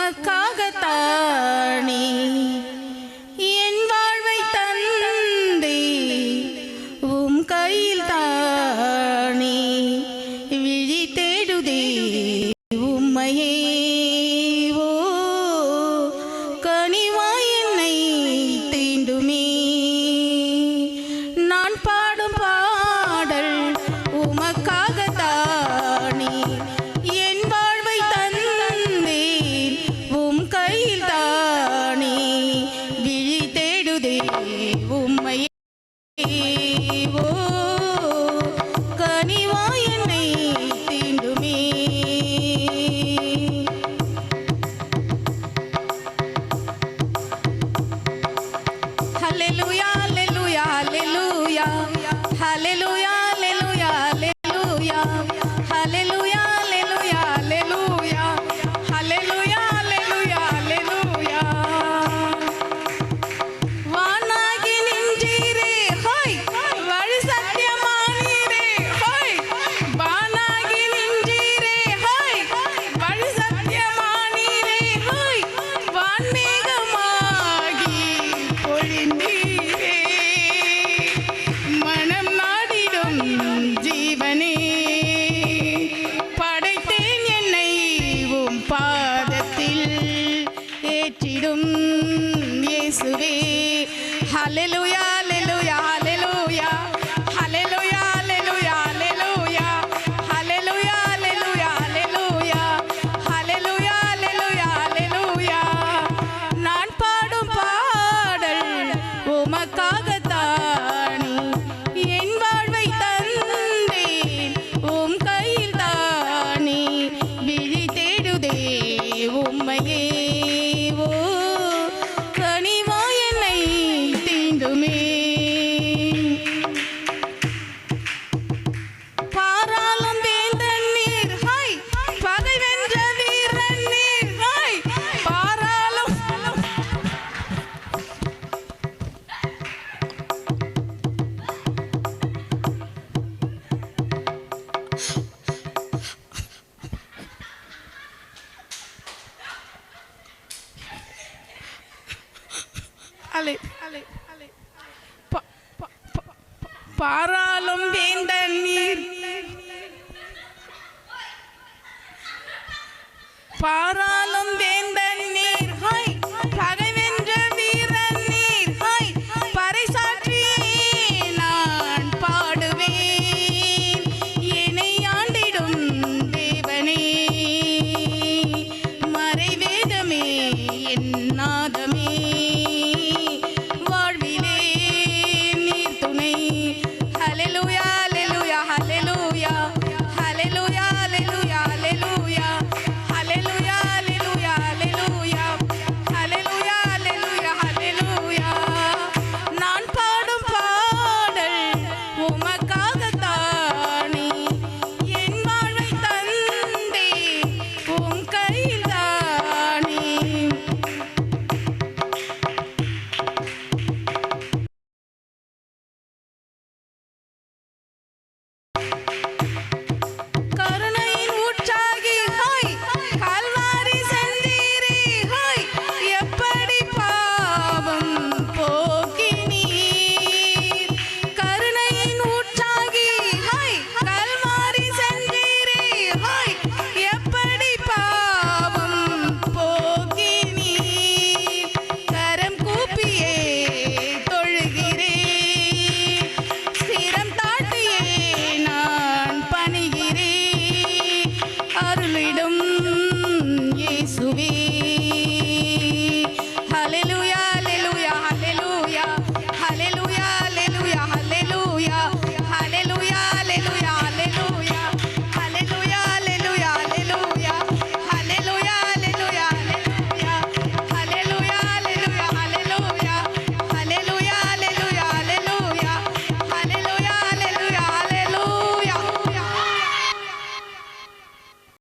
உமக்காகத்தானே என் வாழ்வை தந்தே உம் கையில் தானே விழி தேடுதே உம்மையே ஓ கனிவாய் என்னை தீண்டுமே நான் பாடும் பாடல் உமக்காகத்தானே என் வாழ்வை தந்தேன் உம் கையில் தானே விழி தேடுதே உம்மையே ஓ கனிவாய் என்னை தீண்டுமே ஹல்லேலூயா ஹல்லேலூயா ஹல்லேலூயா ஹல்லேலூயா ஹல்லேலூயா ஹல்லேலூயா ஹல்லேலூயா ஹல்லேலூயா ஹல்லேலூயா ஹல்லேலூயா ஹல்லேலூயா வானாகி நின்றீரே ஹோய் வழி சத்தியமானீரே ஹோய் வானாகி நின்றீரே ஹோய் வழி சத்தியமானீரே ஹோய் வான்மேகமாகி பொழிந்தீரே மனம் நாடிடும் ஜீவனே படைத்தேன் என்னை உம் பாதத்தில் ஏற்றிடும் இயேசுவே ஹல்லேலூயா ஹல்லேலூயா ஹல்லேலூயா ஹல்லேலூயா ஹல்லேலூயா ஹல்லேலூயா ஹல்லேலூயா ஹல்லேலூயா ஹல்லேலூயா ஹல்லேலூயா ஹல்லேலூயா நான் பாடும் பாடல் உமக்காகத்தானே என் வாழ்வை தந்தேன் உம் கையில் தானே விழி தேடுதே உம்மையே ஓ கனிவாய் என்னை தீண்டுமே பாராளும் வேந்தன் நீர் ஹாய் பகை வென்ற வீரன் நீர் ஹாய் பாராளும் அலே அலே அலே பாராளும் வேந்தன் நீர் பாரா